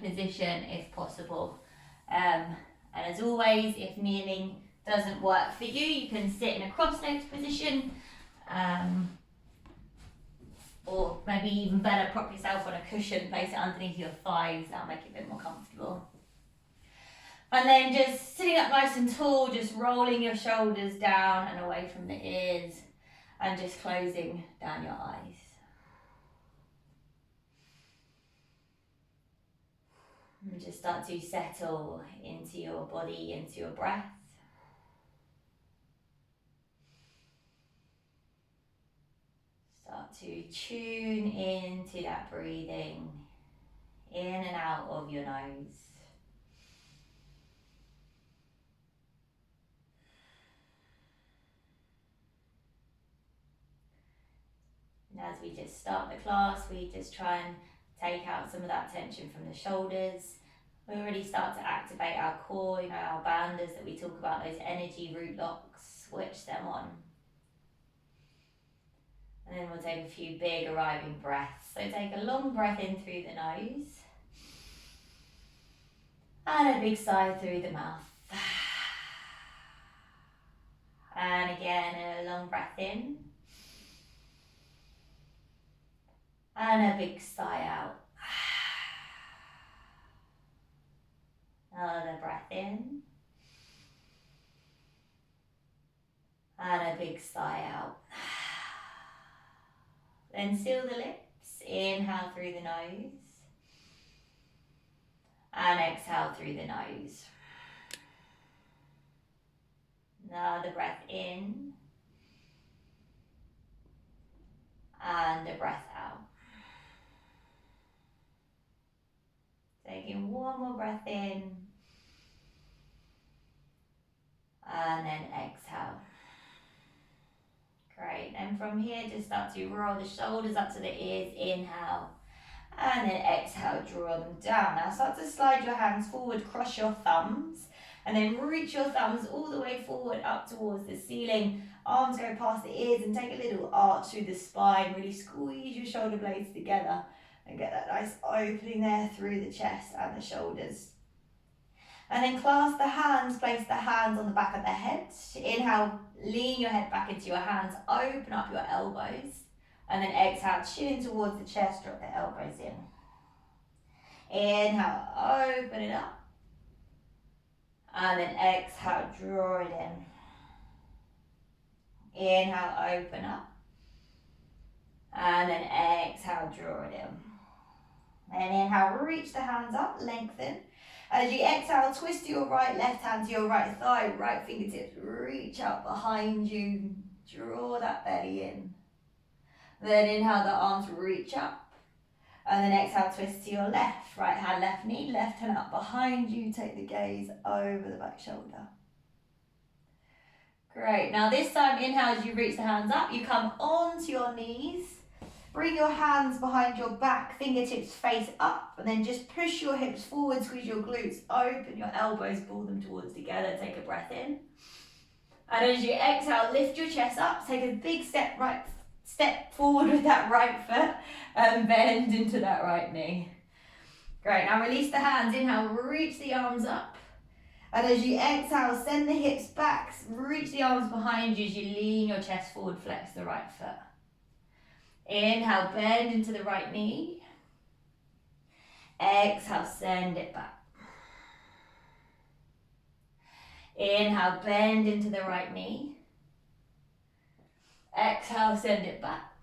position if possible. And as always, if kneeling doesn't work for you, you can sit in a cross-legged position, or maybe even better, prop yourself on a cushion, place it underneath your thighs, that'll make it a bit more comfortable. And then just sitting up nice and tall, just rolling your shoulders down and away from the ears, and just closing down your eyes. And just start to settle into your body, into your breath. Start to tune into that breathing in and out of your nose. And as we just start the class, we just try and take out some of that tension from the shoulders. We already start to activate our core, our bandhas that we talk about, those energy root locks, switch them on. And then we'll take a few big arriving breaths. So take a long breath in through the nose. And a big sigh through the mouth. And again, a long breath in. And a big sigh out. Another breath in. And a big sigh out. Then seal the lips. Inhale through the nose. And exhale through the nose. Another breath in. And a breath out. Taking one more breath in. And then exhale. Great. And from here, just start to roll the shoulders up to the ears. Inhale. And then exhale, draw them down. Now start to slide your hands forward, cross your thumbs. And then reach your thumbs all the way forward up towards the ceiling. Arms go past the ears and take a little arch through the spine. Really squeeze your shoulder blades together. And get that nice opening there through the chest and the shoulders. And then clasp the hands, place the hands on the back of the head. Inhale, lean your head back into your hands, open up your elbows. And then exhale, chin towards the chest, drop the elbows in. Inhale, open it up. And then exhale, draw it in. Inhale, open up. And then exhale, draw it in. And inhale, reach the hands up, lengthen. As you exhale, twist your right left hand to your right thigh, right fingertips reach out behind you, draw that belly in. Then inhale, the arms reach up. And then exhale, twist to your left, right hand, left knee, left hand up behind you, take the gaze over the back shoulder. Great, now this time, inhale as you reach the hands up, you come onto your knees. Bring your hands behind your back, fingertips face up, and then just push your hips forward, squeeze your glutes, open your elbows, pull them towards together, take a breath in. And as you exhale, lift your chest up, take a big step forward with that right foot, and bend into that right knee. Great, now release the hands, inhale, reach the arms up. And as you exhale, send the hips back, reach the arms behind you as you lean your chest forward, flex the right foot. Inhale, bend into the right knee. Exhale, send it back. Inhale, bend into the right knee. Exhale, send it back.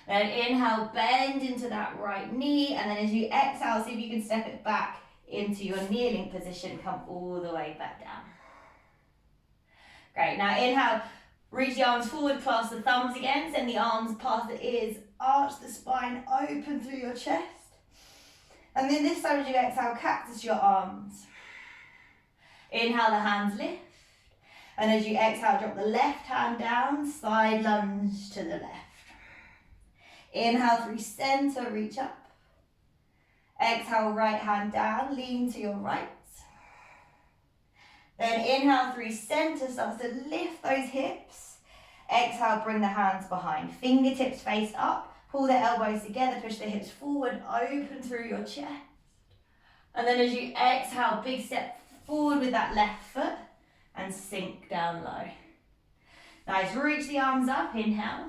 Then inhale, bend into that right knee. And then as you exhale, see if you can step it back into your kneeling position. Come all the way back down. Great, now inhale. Reach the arms forward, clasp the thumbs again, send the arms past the ears, arch the spine, open through your chest. And then this time as you exhale, cactus your arms. Inhale, the hands lift. And as you exhale, drop the left hand down, side lunge to the left. Inhale through center, reach up. Exhale, right hand down, lean to your right. Then inhale through center, start to lift those hips. Exhale, bring the hands behind. Fingertips face up, Pull the elbows together, push the hips forward, open through your chest. And then as you exhale, big step forward with that left foot and sink down low. Nice, reach the arms up, inhale.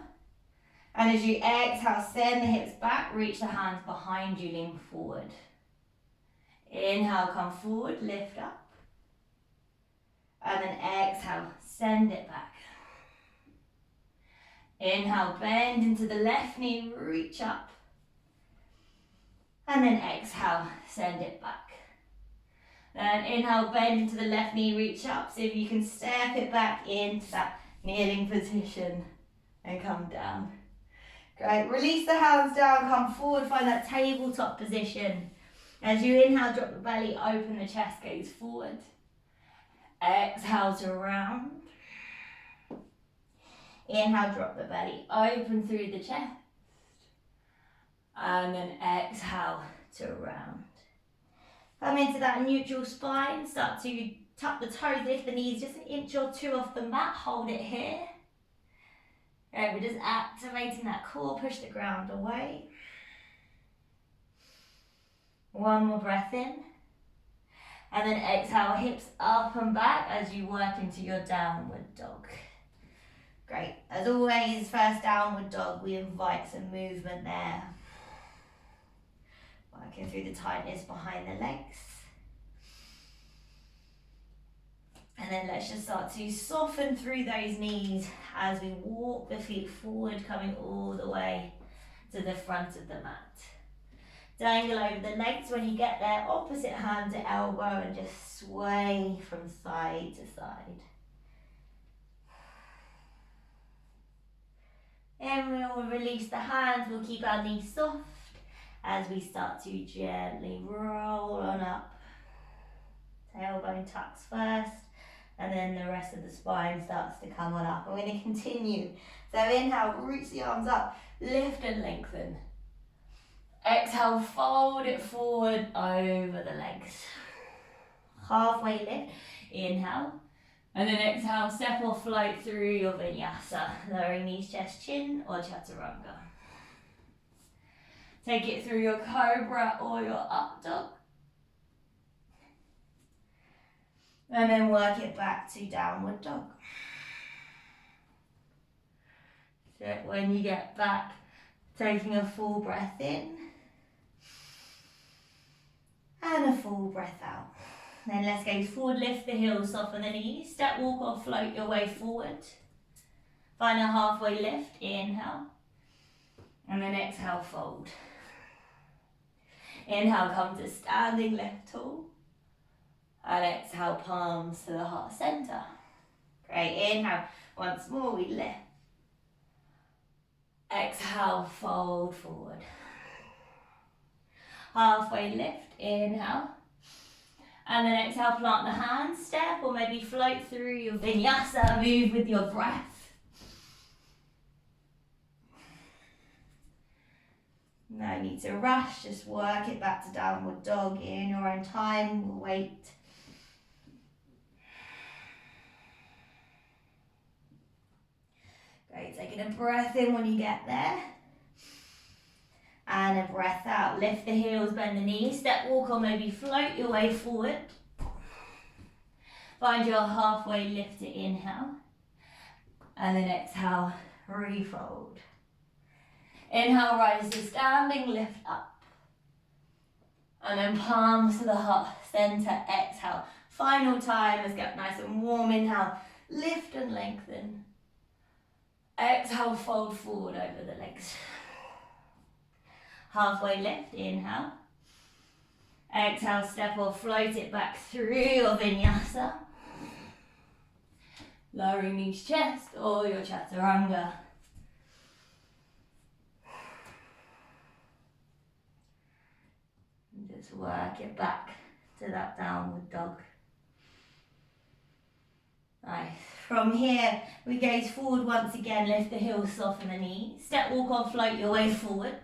And as you exhale, send the hips back, reach the hands behind you, lean forward. Inhale, come forward, lift up. And then exhale, send it back. Inhale, bend into the left knee, reach up. And then exhale, send it back. Then inhale, bend into the left knee, reach up. See if you can step it back into that kneeling position and come down. Great, release the hands down, come forward, find that tabletop position. As you inhale, drop the belly, open the chest, gaze forward. Exhale to round. Inhale, drop the belly, open through the chest. And then exhale to round. Come into that neutral spine, start to tuck the toes, lift the knees just an inch or two off the mat, hold it here. Okay, we're just activating that core, push the ground away. One more breath in. And then exhale, hips up and back as you work into your downward dog. Great. As always, first downward dog, we invite some movement there. Working through the tightness behind the legs. And then let's just start to soften through those knees as we walk the feet forward, coming all the way to the front of the mat. Dangle over the legs when you get there, opposite hand to elbow, and just sway from side to side. And we'll release the hands, we'll keep our knees soft as we start to gently roll on up. Tailbone tucks first, and then the rest of the spine starts to come on up. We're going to continue. So inhale, reach the arms up, lift and lengthen. Exhale, fold it forward over the legs. Halfway lift, inhale. And then exhale, step or float through your vinyasa. Lowering knees, chest, chin, or chaturanga. Take it through your cobra or your up dog. And then work it back to downward dog. So when you get back, taking a full breath in. And a full breath out. Then let's gaze forward, lift the heels, soften the knees. Step, walk or float your way forward. Find a halfway lift, inhale. And then exhale, fold. Inhale, come to standing lift tall. And exhale, palms to the heart center. Great, inhale. Once more, we lift. Exhale, fold forward. Halfway lift, inhale. And then exhale, plant the hands, step, or maybe float through your vinyasa, move with your breath. No need to rush, just work it back to downward dog in your own time. We'll wait. Great, taking a breath in when you get there. And a breath out. Lift the heels, bend the knees, step, walk, or maybe float your way forward. Find your halfway lift to inhale. And then exhale, refold. Inhale, rise to standing, lift up. And then palms to the heart center, exhale. Final time, let's get nice and warm. Inhale, lift and lengthen. Exhale, fold forward over the legs. Halfway lift, inhale. Exhale, step or float it back through your vinyasa. Lowering knees, chest, or your chaturanga. And just work it back to that downward dog. Nice. From here, we gaze forward once again, lift the heels, soften the knees. Step, walk, or float your way forward.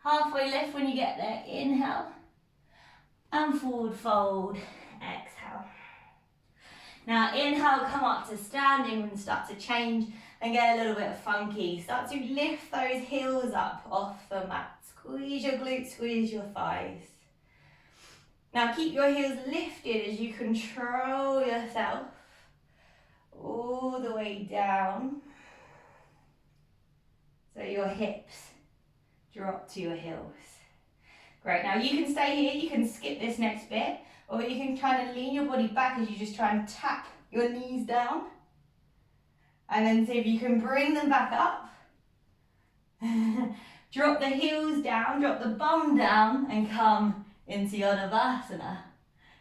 Halfway lift when you get there, inhale. And forward fold, exhale. Now inhale, come up to standing and start to change and get a little bit funky. Start to lift those heels up off the mat. Squeeze your glutes, squeeze your thighs. Now keep your heels lifted as you control yourself all the way down. So your hips drop to your heels. Great, now you can stay here, you can skip this next bit, or you can kind of lean your body back as you just try and tap your knees down. And then see if you can bring them back up. Drop the heels down, drop the bum down, and come into your Navasana.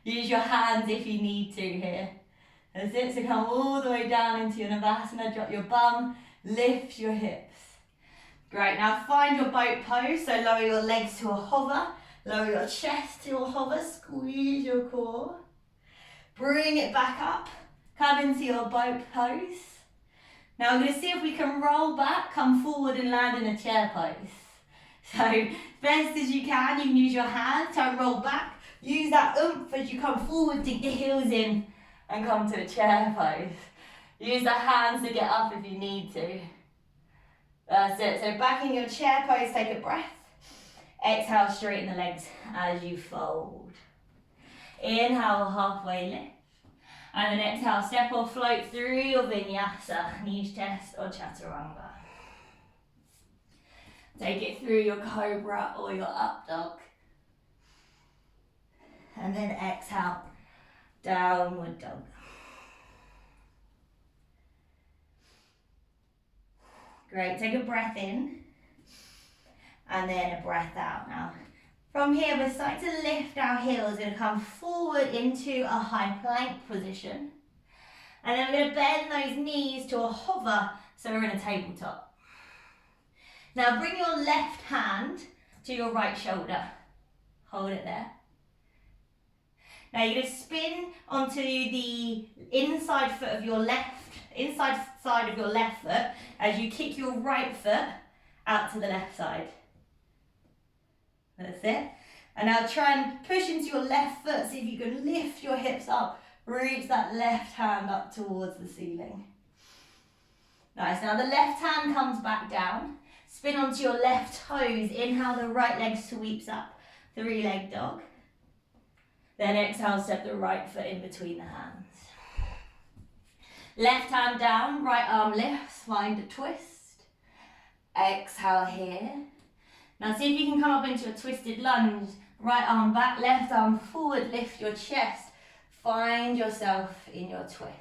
Use your hands if you need to here. That's it, so come all the way down into your Navasana, drop your bum, lift your hips. Great, now find your boat pose, so lower your legs to a hover, lower your chest to a hover, squeeze your core. Bring it back up, come into your boat pose. Now we're going to see if we can roll back, come forward and land in a chair pose. So best as you can use your hands, try and roll back. Use that oomph as you come forward, dig the heels in and come to a chair pose. Use the hands to get up if you need to. That's it, so back in your chair pose, take a breath. Exhale, straighten the legs as you fold. Inhale, halfway lift. And then exhale, step or float through your Vinyasa, knees, chest or Chaturanga. Take it through your Cobra or your Up Dog. And then exhale, Downward Dog. Great, take a breath in and then a breath out now. From here, we're starting to lift our heels. We're going to come forward into a high plank position. And then we're going to bend those knees to a hover, so we're in a tabletop. Now bring your left hand to your right shoulder. Hold it there. Now you're going to spin onto the inside side of your left foot as you kick your right foot out to the left side. That's it. And now try and push into your left foot, see if you can lift your hips up, reach that left hand up towards the ceiling. Nice, now the left hand comes back down, spin onto your left toes, inhale the right leg sweeps up, three-leg dog. Then exhale, step the right foot in between the hands. Left hand down, right arm lifts, find a twist. Exhale here. Now see if you can come up into a twisted lunge. Right arm back, left arm forward, lift your chest. Find yourself in your twist.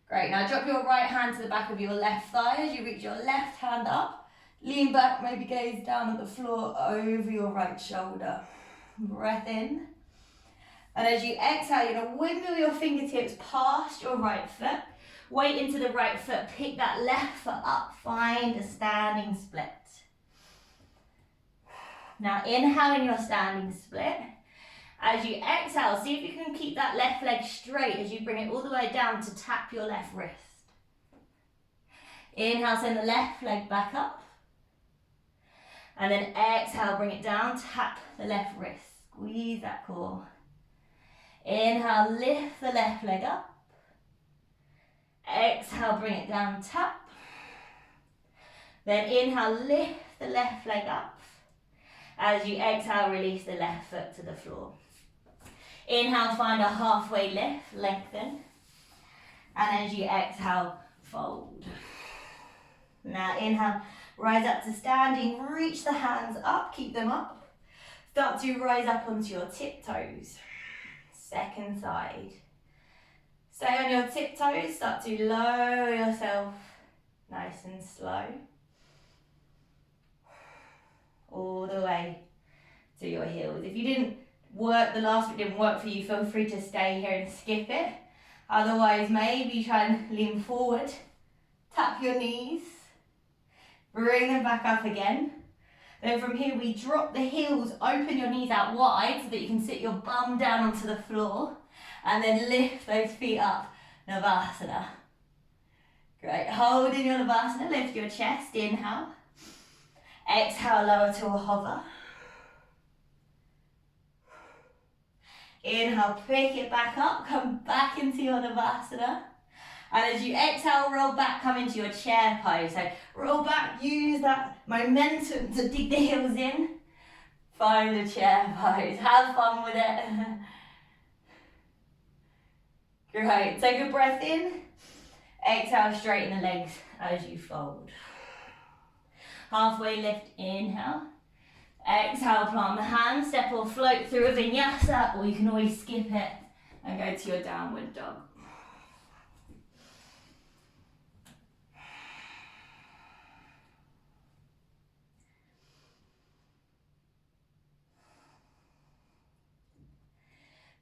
Great, now drop your right hand to the back of your left thigh as you reach your left hand up. Lean back, maybe gaze down at the floor over your right shoulder. Breath in. And as you exhale, you're going to wiggle your fingertips past your right foot. Weight into the right foot, pick that left foot up, find a standing split. Now inhale in your standing split. As you exhale, see if you can keep that left leg straight as you bring it all the way down to tap your left wrist. Inhale, send the left leg back up. And then exhale, bring it down, tap the left wrist. Squeeze that core. Inhale, lift the left leg up. Exhale, bring it down, tap. Then inhale, lift the left leg up. As you exhale, release the left foot to the floor. Inhale, find a halfway lift, lengthen. And as you exhale, fold. Now inhale, rise up to standing, reach the hands up, keep them up. Start to rise up onto your tiptoes. Second side. Stay on your tiptoes, start to lower yourself nice and slow. All the way to your heels. If you didn't work, the last bit didn't work for you, feel free to stay here and skip it. Otherwise, maybe try and lean forward, tap your knees, bring them back up again. Then from here, we drop the heels, open your knees out wide so that you can sit your bum down onto the floor. And then lift those feet up, Navasana. Great, hold in your Navasana, lift your chest, inhale. Exhale, lower to a hover. Inhale, pick it back up, come back into your Navasana. And as you exhale, roll back, come into your chair pose. So roll back, use that momentum to dig the heels in. Find a chair pose, have fun with it. Great, take a breath in. Exhale, straighten the legs as you fold. Halfway lift, inhale. Exhale, plant the hands, step or float through a vinyasa, or you can always skip it and go to your downward dog.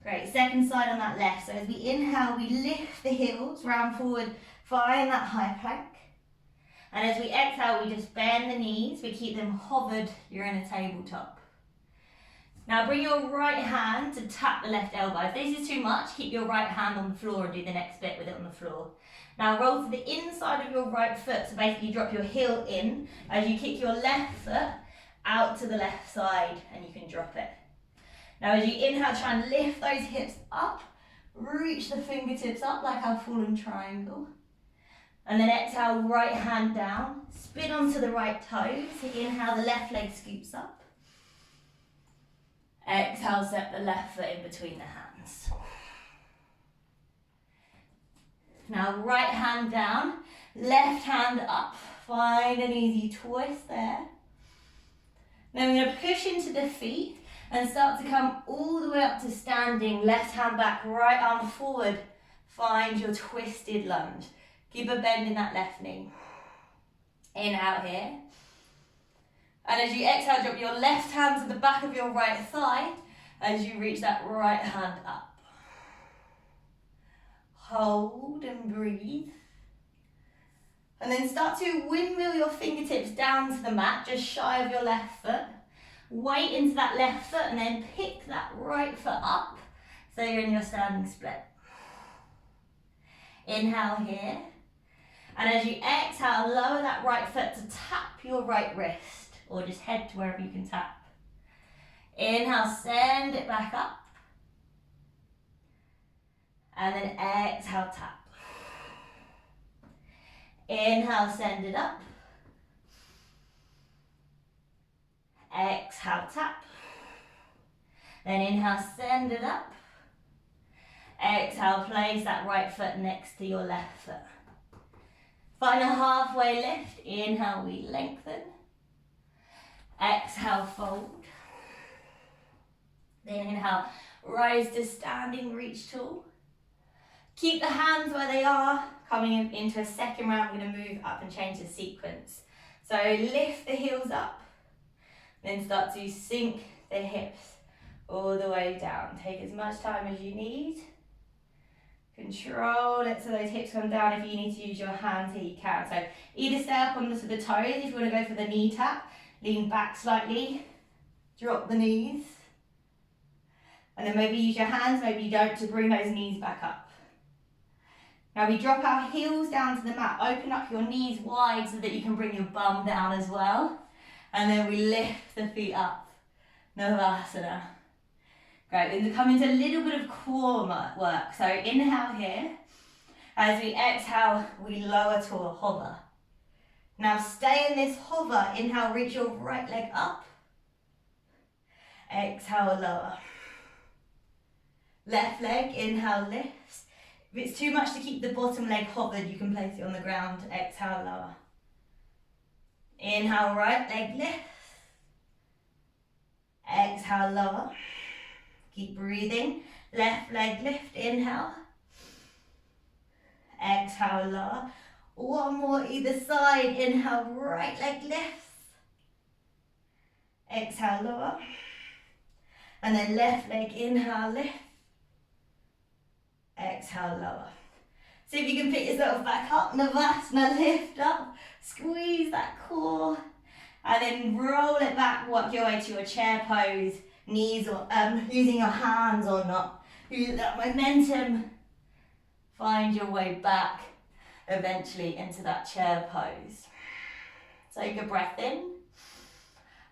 Great, second side on that left. So as we inhale, we lift the heels, round forward, find that high plank. And as we exhale, we just bend the knees, we keep them hovered, you're in a tabletop. Now bring your right hand to tap the left elbow. If this is too much, keep your right hand on the floor and do the next bit with it on the floor. Now roll to the inside of your right foot, so basically drop your heel in as you kick your left foot out to the left side and you can drop it. Now as you inhale, try and lift those hips up, reach the fingertips up like our fallen triangle. And then exhale, right hand down, spin onto the right toes. Inhale, the left leg scoops up. Exhale, step the left foot in between the hands. Now right hand down, left hand up. Find an easy twist there. Then we're going to push into the feet and start to come all the way up to standing. Left hand back, right arm forward. Find your twisted lunge. Keep a bend in that left knee. Inhale here. And as you exhale, drop your left hand to the back of your right thigh as you reach that right hand up. Hold and breathe. And then start to windmill your fingertips down to the mat, just shy of your left foot. Weight into that left foot and then pick that right foot up so you're in your standing split. Inhale here. And as you exhale, lower that right foot to tap your right wrist or just head to wherever you can tap. Inhale, send it back up. And then exhale, tap. Inhale, send it up. Exhale, tap. Then inhale, send it up. Exhale, place that right foot next to your left foot. Find a halfway lift. Inhale, we lengthen. Exhale, fold. Then inhale, rise to standing, reach tall. Keep the hands where they are. Coming into a second round, we're going to move up and change the sequence. So lift the heels up. Then start to sink the hips all the way down. Take as much time as you need. Control it so those hips come down. If you need to use your hands here, you can. So either stay up onto the toes. If you want to go for the knee tap, lean back slightly. Drop the knees. And then maybe use your hands, maybe you don't, to bring those knees back up. Now we drop our heels down to the mat. Open up your knees wide so that you can bring your bum down as well. And then we lift the feet up. Navasana. Great, we're going to come into a little bit of core work. So inhale here. As we exhale, we lower to a hover. Now stay in this hover. Inhale, reach your right leg up. Exhale, lower. Left leg, inhale, lifts. If it's too much to keep the bottom leg hovered, you can place it on the ground. Exhale, lower. Inhale, right leg lifts. Exhale, lower. Keep breathing. Left leg lift, inhale. Exhale, lower. One more either side. Inhale, right leg lifts. Exhale, lower. And then left leg, inhale, lift. Exhale, lower. See if you can pick yourself back up. Navasana, lift up. Squeeze that core. And then roll it back. Work your way to your chair pose. Knees or using your hands or not. Use that momentum. Find your way back eventually into that chair pose. Take a breath in.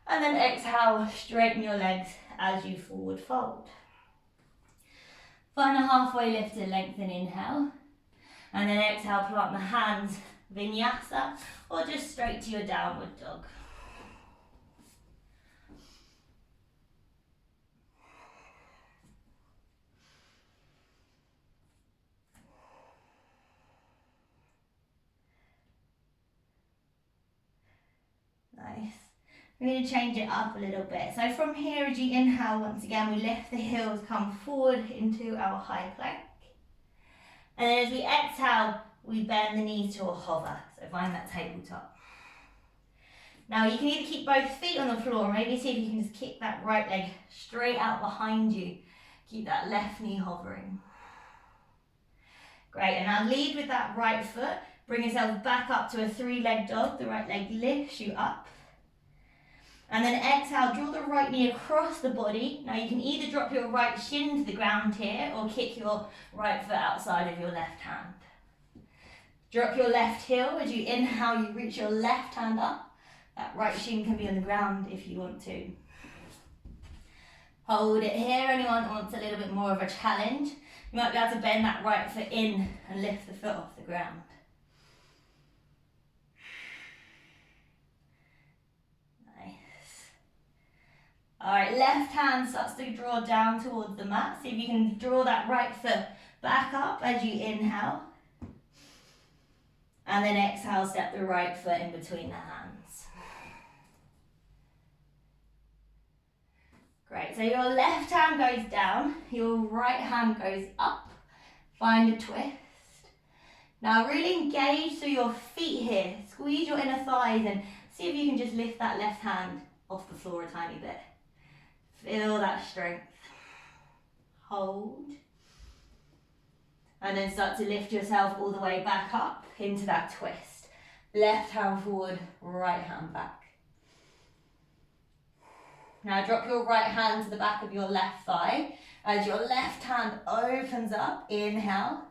And then exhale, straighten your legs as you forward fold. Find a halfway lift and lengthen, inhale. And then exhale, plant the hands, Vinyasa, or just straight to your downward dog. Nice. We're going to change it up a little bit. So from here, as you inhale, once again, we lift the heels, come forward into our high plank. And then as we exhale, we bend the knees to a hover. So find that tabletop. Now you can either keep both feet on the floor, or maybe see if you can just kick that right leg straight out behind you. Keep that left knee hovering. Great, and now lead with that right foot. Bring yourself back up to a three-leg dog. The right leg lifts you up. And then exhale, draw the right knee across the body. Now you can either drop your right shin to the ground here, or kick your right foot outside of your left hand. Drop your left heel. As you inhale, you reach your left hand up. That right shin can be on the ground if you want to. Hold it here. Anyone that wants a little bit more of a challenge, you might be able to bend that right foot in and lift the foot off the ground. Nice. All right, left hand starts to draw down towards the mat. See if you can draw that right foot back up as you inhale. And then exhale, step the right foot in between the hands. Great, so your left hand goes down, your right hand goes up. Find a twist. Now really engage through your feet here. Squeeze your inner thighs and see if you can just lift that left hand off the floor a tiny bit. Feel that strength. Hold. And then start to lift yourself all the way back up into that twist. Left hand forward, right hand back. Now drop your right hand to the back of your left thigh as your left hand opens up, inhale.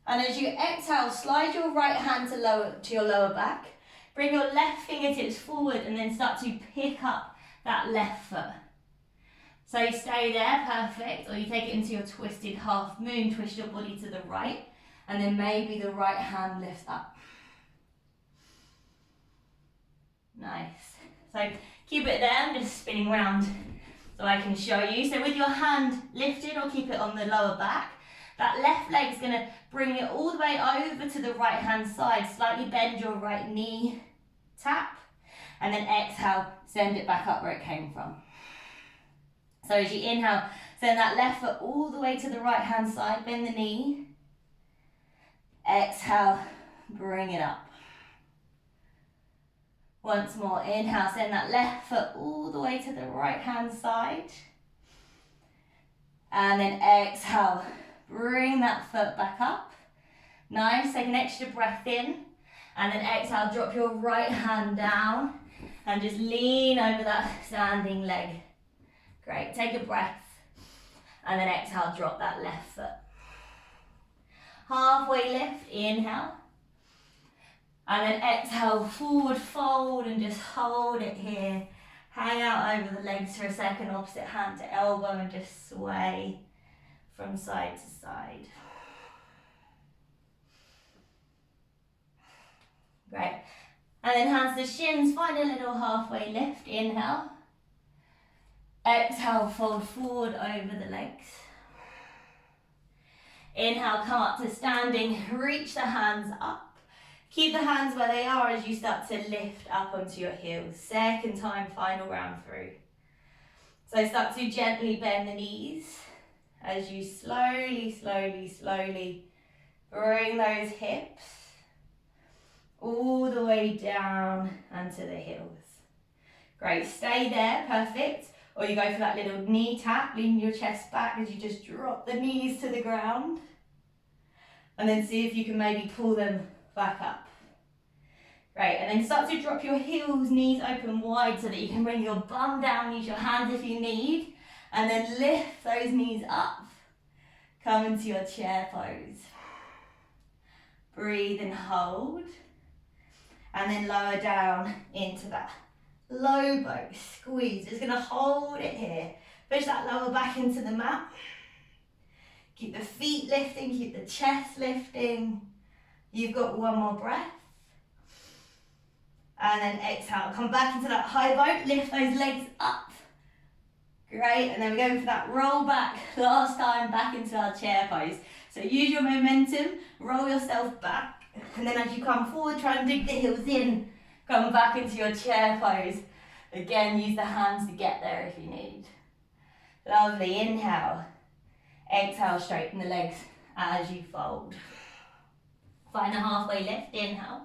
And as you exhale, slide your right hand to your lower back. Bring your left fingertips forward and then start to pick up that left foot. So you stay there, perfect, or you take it into your twisted half moon, twist your body to the right, and then maybe the right hand lifts up. Nice. So keep it there, I'm just spinning around so I can show you. So with your hand lifted, or keep it on the lower back, that left leg is going to bring it all the way over to the right hand side. Slightly bend your right knee, tap, and then exhale, send it back up where it came from. So as you inhale, send that left foot all the way to the right hand side, bend the knee. Exhale, bring it up. Once more, inhale, send that left foot all the way to the right hand side. And then exhale, bring that foot back up. Nice, take an extra breath in. And then exhale, drop your right hand down and just lean over that standing leg. Great, take a breath. And then exhale, drop that left foot. Halfway lift, inhale. And then exhale, forward fold and just hold it here. Hang out over the legs for a second, opposite hand to elbow, and just sway from side to side. Great. And then hands to shins, find a little halfway lift, inhale. Exhale, fold forward over the legs. Inhale, come up to standing, reach the hands up. Keep the hands where they are as you start to lift up onto your heels. Second time, final round through. So start to gently bend the knees as you slowly, slowly, slowly bring those hips all the way down and to the heels. Great, stay there, perfect. Or you go for that little knee tap, lean your chest back as you just drop the knees to the ground. And then see if you can maybe pull them back up. Great, and then start to drop your heels, knees open wide so that you can bring your bum down, use your hands if you need, and then lift those knees up. Come into your chair pose. Breathe and hold. And then lower down into that low boat squeeze. Just going to hold it here. Push that lower back into the mat. Keep the feet lifting, keep the chest lifting. You've got one more breath. And then exhale, come back into that high boat, lift those legs up. Great, and then we're going for that roll back, last time back into our chair pose. So use your momentum, roll yourself back, and then as you come forward, try and dig the heels in, come back into your chair pose. Again, use the hands to get there if you need. Lovely, inhale. Exhale, straighten the legs as you fold. Find a halfway lift, inhale.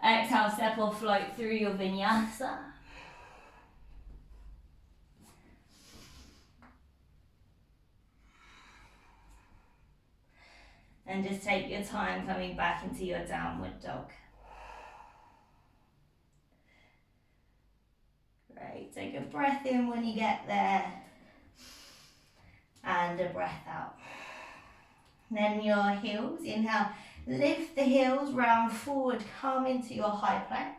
Exhale, step or float through your vinyasa. And just take your time coming back into your downward dog. Great, take a breath in when you get there. And a breath out. Then your heels, inhale, lift the heels, round forward, come into your high plank.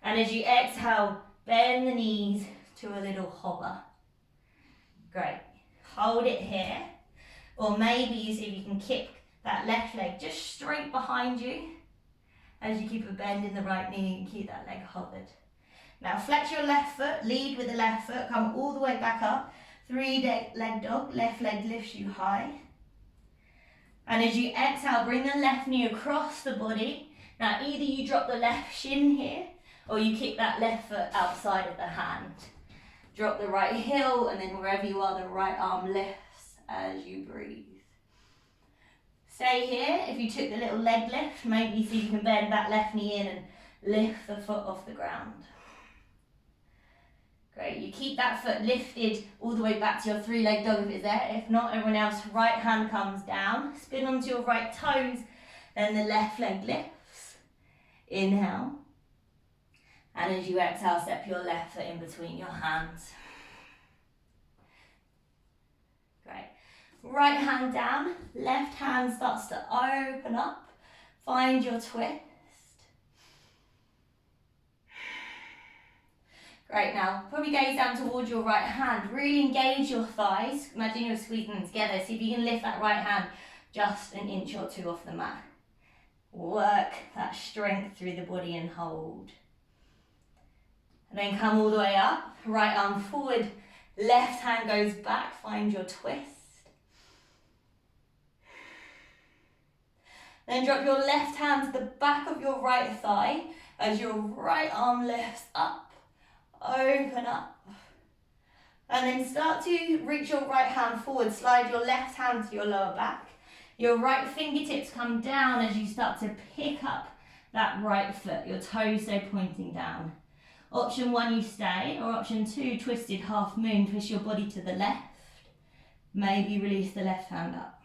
And as you exhale, bend the knees to a little hover. Great, hold it here. Or maybe you see if you can kick that left leg just straight behind you as you keep a bend in the right knee and keep that leg hovered. Now flex your left foot, lead with the left foot, come all the way back up. 3-leg dog, left leg lifts you high. And as you exhale, bring the left knee across the body. Now either you drop the left shin here or you kick that left foot outside of the hand. Drop the right heel and then wherever you are, the right arm lifts as you breathe. Stay here. If you took the little leg lift, maybe see if you can bend that left knee in and lift the foot off the ground. Great, you keep that foot lifted all the way back to your 3-leg dog if it's there. If not, everyone else, right hand comes down. Spin onto your right toes, then the left leg lifts. Inhale. And as you exhale, step your left foot in between your hands. Great. Right hand down, left hand starts to open up. Find your twist. Great, now probably gaze down towards your right hand. Really engage your thighs. Imagine you're squeezing them together. See if you can lift that right hand just an inch or two off the mat. Work that strength through the body and hold. And then come all the way up. Right arm forward. Left hand goes back. Find your twist. Then drop your left hand to the back of your right thigh as your right arm lifts up. Open up. And then start to reach your right hand forward. Slide your left hand to your lower back. Your right fingertips come down as you start to pick up that right foot. Your toes stay pointing down. Option 1, you stay. Or option 2, twisted half moon. Twist your body to the left. Maybe release the left hand up.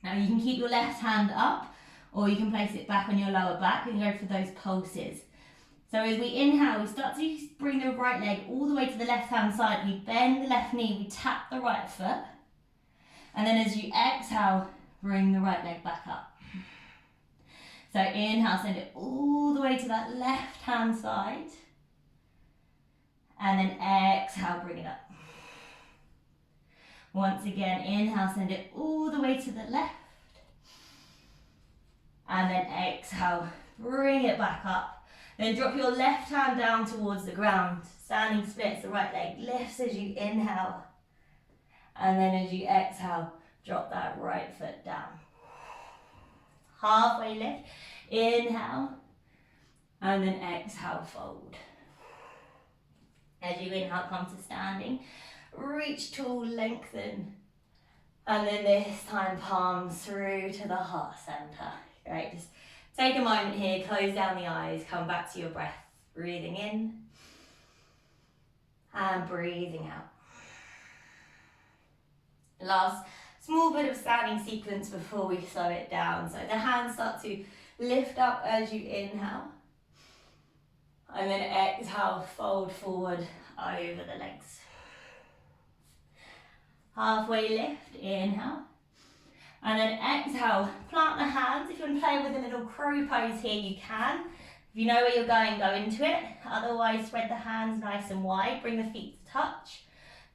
Now you can keep your left hand up, or you can place it back on your lower back and go for those pulses. So as we inhale, we start to bring the right leg all the way to the left-hand side. We bend the left knee, we tap the right foot. And then as you exhale, bring the right leg back up. So inhale, send it all the way to that left-hand side. And then exhale, bring it up. Once again, inhale, send it all the way to the left. And then exhale, bring it back up. Then drop your left hand down towards the ground. Standing splits, the right leg lifts as you inhale. And then as you exhale, drop that right foot down. Halfway lift, inhale. And then exhale, fold. As you inhale, come to standing. Reach tall, lengthen. And then this time, palms through to the heart center. Great, just take a moment here, close down the eyes, come back to your breath. Breathing in and breathing out. Last small bit of standing sequence before we slow it down. So the hands start to lift up as you inhale. And then exhale, fold forward over the legs. Halfway lift, inhale. And then exhale, plant the hands. If you want to play with a little crow pose here, you can. If you know where you're going, go into it. Otherwise, spread the hands nice and wide. Bring the feet to touch.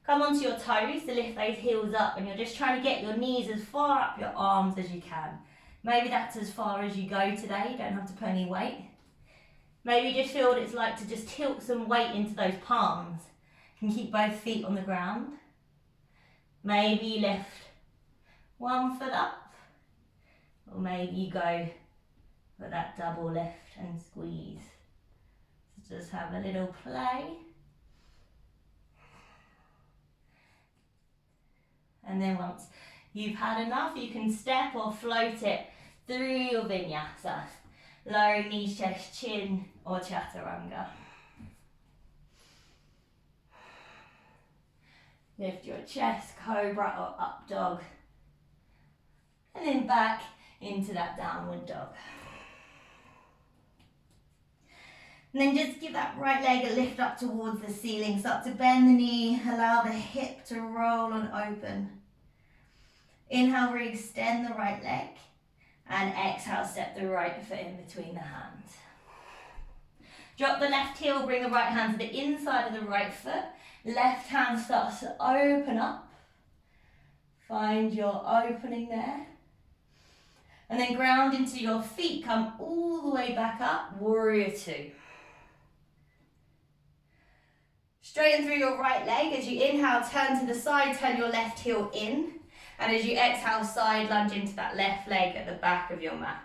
Come onto your toes to lift those heels up, and you're just trying to get your knees as far up your arms as you can. Maybe that's as far as you go today. You don't have to put any weight. Maybe just feel what it's like to just tilt some weight into those palms and keep both feet on the ground. Maybe lift one foot up, or maybe you go for that double lift and squeeze. So just have a little play. And then once you've had enough, you can step or float it through your vinyasa. Low knees, chest, chin, or chaturanga. Lift your chest, cobra or up dog. And then back into that downward dog. And then just give that right leg a lift up towards the ceiling. Start to bend the knee, allow the hip to roll and open. Inhale, re-extend the right leg. And exhale, step the right foot in between the hands. Drop the left heel, bring the right hand to the inside of the right foot. Left hand starts to open up. Find your opening there. And then ground into your feet, come all the way back up, warrior two. Straighten through your right leg. As you inhale, turn to the side, turn your left heel in. And as you exhale, side lunge into that left leg at the back of your mat.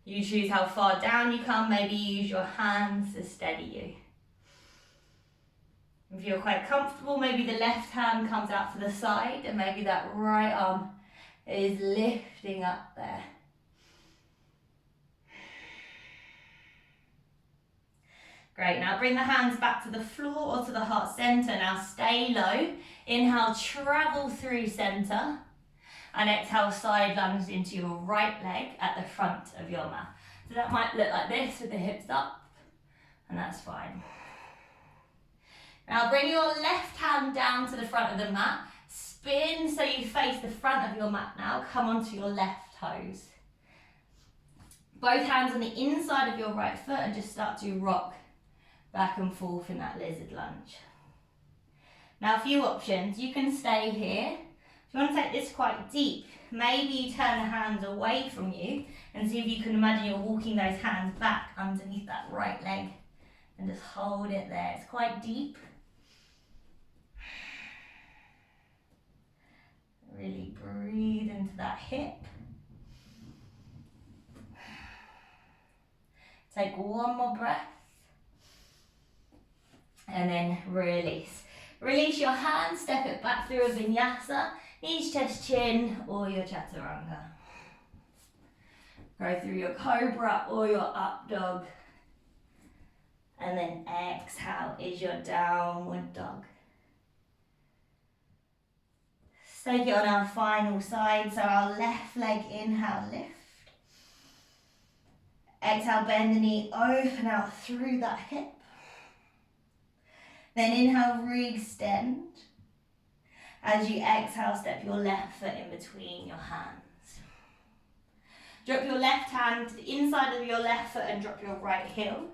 You choose how far down you come, maybe use your hands to steady you. If you're quite comfortable, maybe the left hand comes out to the side and maybe that right arm is lifting up there. Great, now bring the hands back to the floor or to the heart center. Now stay low. Inhale, travel through center. And exhale, side lunge into your right leg at the front of your mat. So that might look like this with the hips up, and that's fine. Now bring your left hand down to the front of the mat. Spin so you face the front of your mat now. Come onto your left toes. Both hands on the inside of your right foot and just start to rock back and forth in that lizard lunge. Now a few options. You can stay here. If you want to take this quite deep, maybe you turn the hands away from you and see if you can imagine you're walking those hands back underneath that right leg and just hold it there. It's quite deep. Really breathe into that hip. Take one more breath. And then release. Release your hands, step it back through a vinyasa. Knees, chest, chin, or your chaturanga. Go through your cobra or your up dog. And then exhale is your downward dog. Let's take it on our final side. So our left leg, inhale, lift. Exhale, bend the knee, open out through that hip. Then inhale, re-extend. As you exhale, step your left foot in between your hands. Drop your left hand to the inside of your left foot and drop your right heel.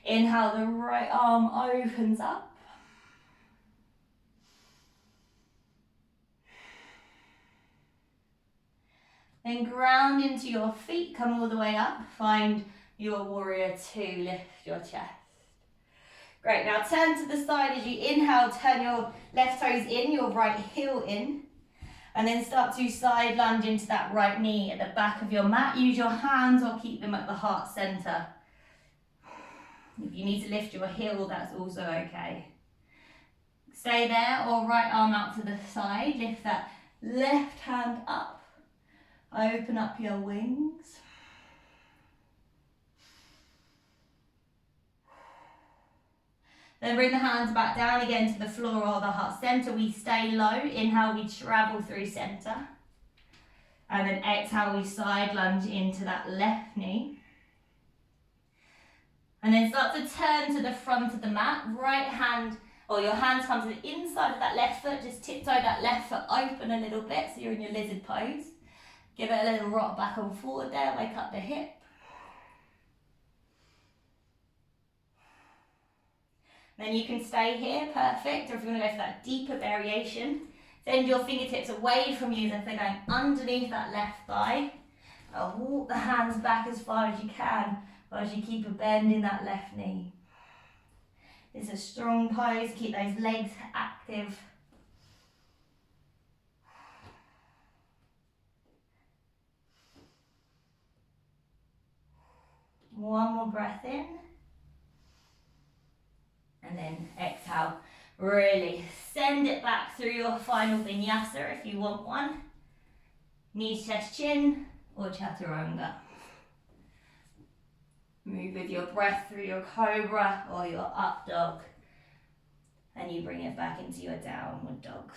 Inhale, the right arm opens up. Then ground into your feet, come all the way up. Find your warrior two, lift your chest. Great, now turn to the side as you inhale, turn your left toes in, your right heel in, and then start to side lunge into that right knee at the back of your mat. Use your hands or keep them at the heart center. If you need to lift your heel, that's also okay. Stay there or right arm out to the side, lift that left hand up, open up your wings. Then bring the hands back down again to the floor or the heart center. We stay low. Inhale, we travel through center. And then exhale, we side lunge into that left knee. And then start to turn to the front of the mat. Right hand, or your hands come to the inside of that left foot. Just tiptoe that left foot open a little bit so you're in your lizard pose. Give it a little rock back and forward there. Wake up the hip. Then you can stay here, perfect. Or if you want to go for that deeper variation, send your fingertips away from you as if they're going underneath that left thigh. Walk the hands back as far as you can, as you keep a bend in that left knee. It's a strong pose, keep those legs active. One more breath in. And then exhale. Really send it back through your final vinyasa if you want one. Knees, chest, chin, or chaturanga. Move with your breath through your cobra or your up dog. And you bring it back into your downward dog.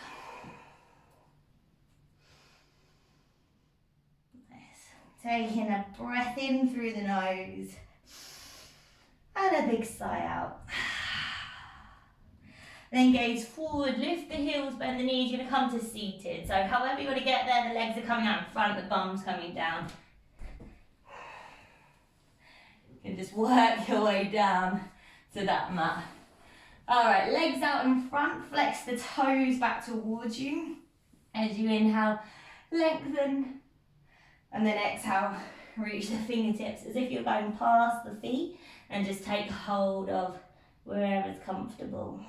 Nice. Taking a breath in through the nose. And a big sigh out. Then gaze forward, lift the heels, bend the knees. You're going to come to seated. So however you want to get there, the legs are coming out in front, the bum's coming down. You can just work your way down to that mat. All right, legs out in front, flex the toes back towards you. As you inhale, lengthen. And then exhale, reach the fingertips as if you're going past the feet and just take hold of wherever's comfortable.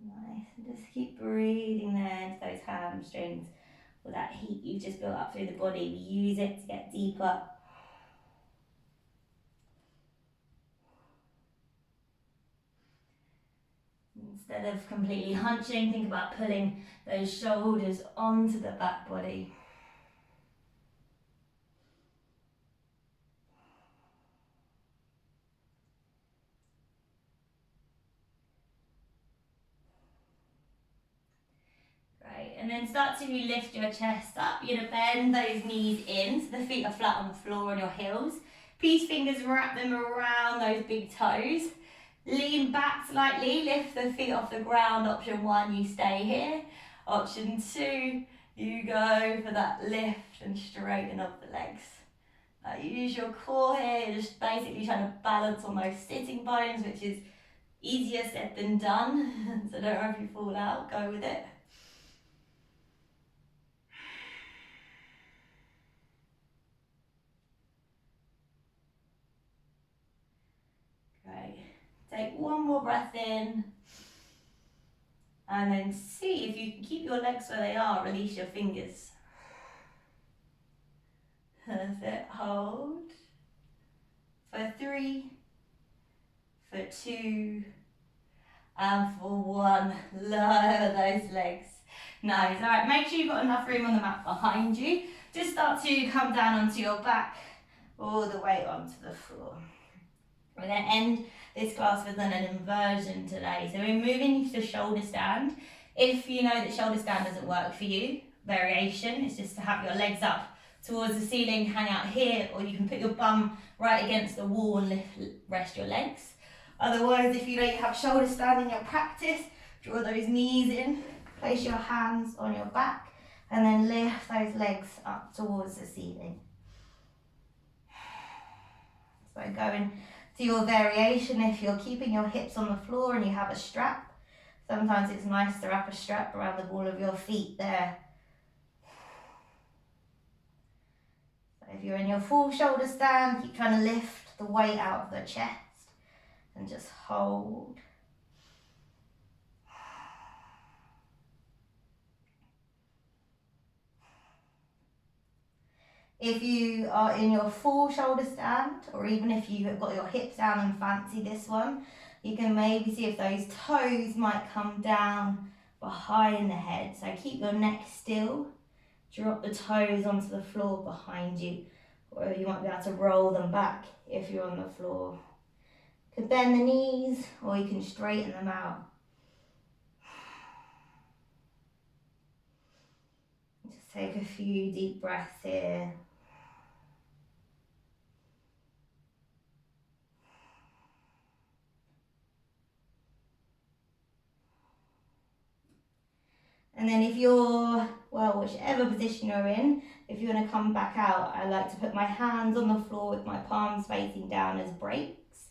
Nice, and just keep breathing there into those hamstrings. All that heat you've just built up through the body, use it to get deeper. Instead of completely hunching, think about pulling those shoulders onto the back body. Great, and then start to lift your chest up. You're going to bend those knees in so the feet are flat on the floor on your heels. Peace fingers, wrap them around those big toes. Lean back slightly, lift the feet off the ground. Option 1, you stay here. Option 2, you go for that lift and straighten up the legs. Use your core here, just basically trying to balance on those sitting bones, which is easier said than done. So don't worry if you fall out, go with it. Great. Take one more breath in. And then see if you can keep your legs where they are, release your fingers. That's it, hold. For 3, for 2, and for 1. Lower those legs. Nice, all right, make sure you've got enough room on the mat behind you. Just start to come down onto your back, all the way onto the floor. We're going to end this class with an inversion today. So we're moving to shoulder stand. If you know that shoulder stand doesn't work for you, variation is just to have your legs up towards the ceiling, hang out here, or you can put your bum right against the wall and rest your legs. Otherwise, if you know you have shoulder stand in your practice, draw those knees in, place your hands on your back, and then lift those legs up towards the ceiling. So going to your variation, if you're keeping your hips on the floor and you have a strap, sometimes it's nice to wrap a strap around the ball of your feet there. So if you're in your full shoulder stand, keep trying to lift the weight out of the chest and just hold. If you are in your full shoulder stand, or even if you've got your hips down and fancy this one, you can maybe see if those toes might come down behind the head. So keep your neck still, drop the toes onto the floor behind you, or you might be able to roll them back if you're on the floor. You can bend the knees, or you can straighten them out. Just take a few deep breaths here. And then if you're, well, whichever position you're in, if you want to come back out, I like to put my hands on the floor with my palms facing down as brakes.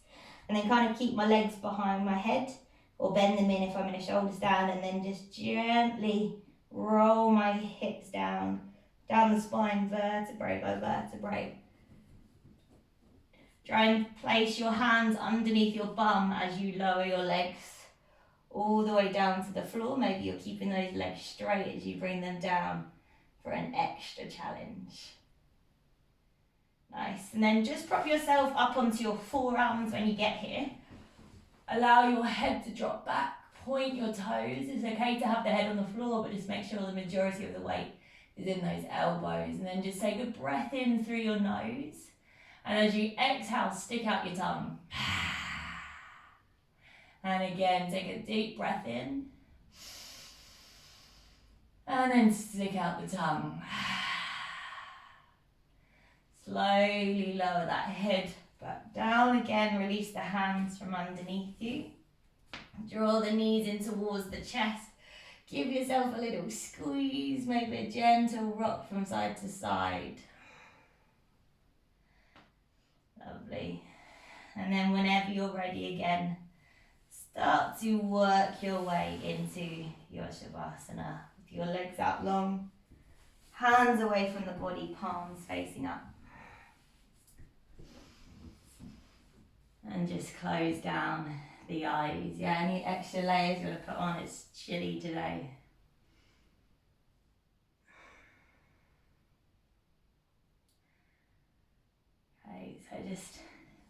And then kind of keep my legs behind my head, or bend them in if I'm in a shoulders down, and then just gently roll my hips down the spine, vertebrae by vertebrae. Try and place your hands underneath your bum as you lower your legs all the way down to the floor. Maybe you're keeping those legs straight as you bring them down for an extra challenge. Nice. And then just prop yourself up onto your forearms when you get here. Allow your head to drop back. Point your toes. It's okay to have the head on the floor, but just make sure the majority of the weight is in those elbows. And then just take a breath in through your nose. And as you exhale, stick out your tongue. And again, take a deep breath in. And then stick out the tongue. Slowly lower that head back down again. Release the hands from underneath you. Draw the knees in towards the chest. Give yourself a little squeeze. Maybe a gentle rock from side to side. Lovely. And then whenever you're ready again, start to work your way into your Shavasana. With your legs out long, hands away from the body, palms facing up. And just close down the eyes. Yeah, any extra layers you want to put on? It's chilly today. Okay, so just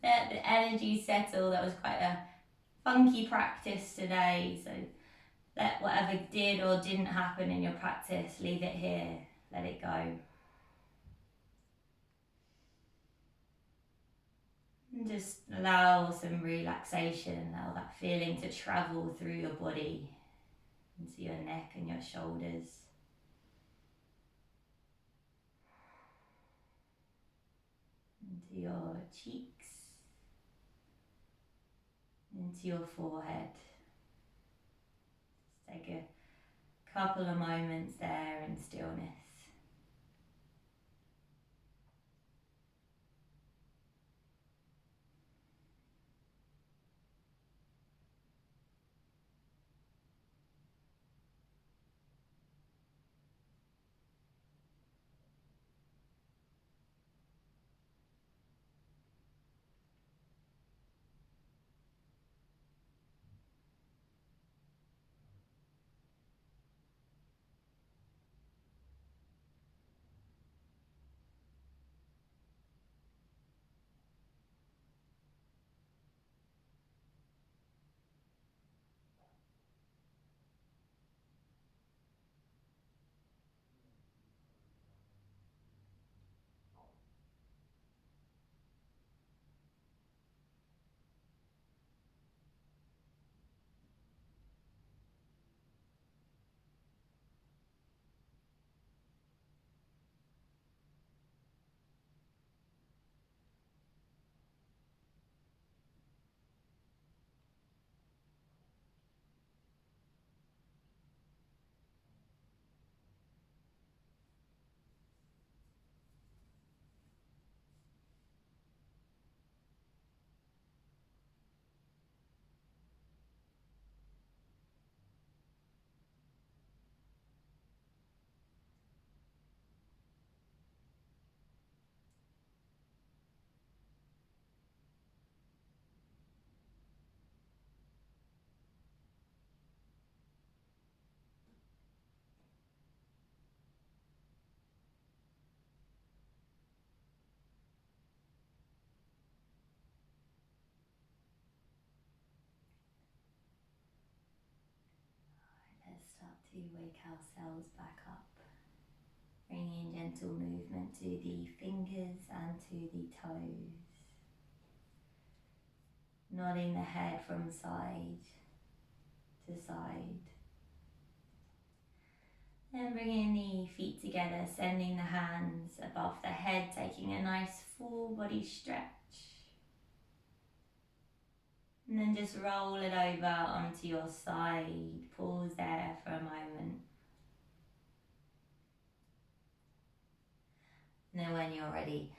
let the energy settle. That was quite a funky practice today. So let whatever did or didn't happen in your practice, leave it here. Let it go. And just allow some relaxation, allow that feeling to travel through your body, into your neck and your shoulders. Into your cheeks, into your forehead. Just take a couple of moments there in stillness. Let's start to wake ourselves back up. Bringing gentle movement to the fingers and to the toes. Nodding the head from side to side. And bringing the feet together, sending the hands above the head, taking a nice full body stretch. And then just roll it over onto your side. Pause there for a moment. And then when you're ready,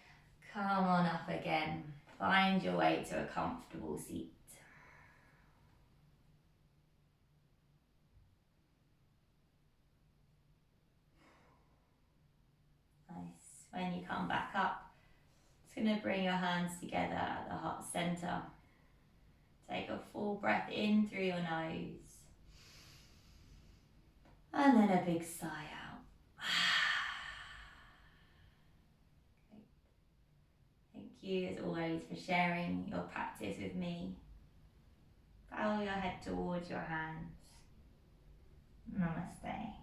come on up again. Find your way to a comfortable seat. Nice. When you come back up, it's going to bring your hands together at the heart center. Take a full breath in through your nose. And then a big sigh out. Great. Thank you as always for sharing your practice with me. Bow your head towards your hands. Namaste.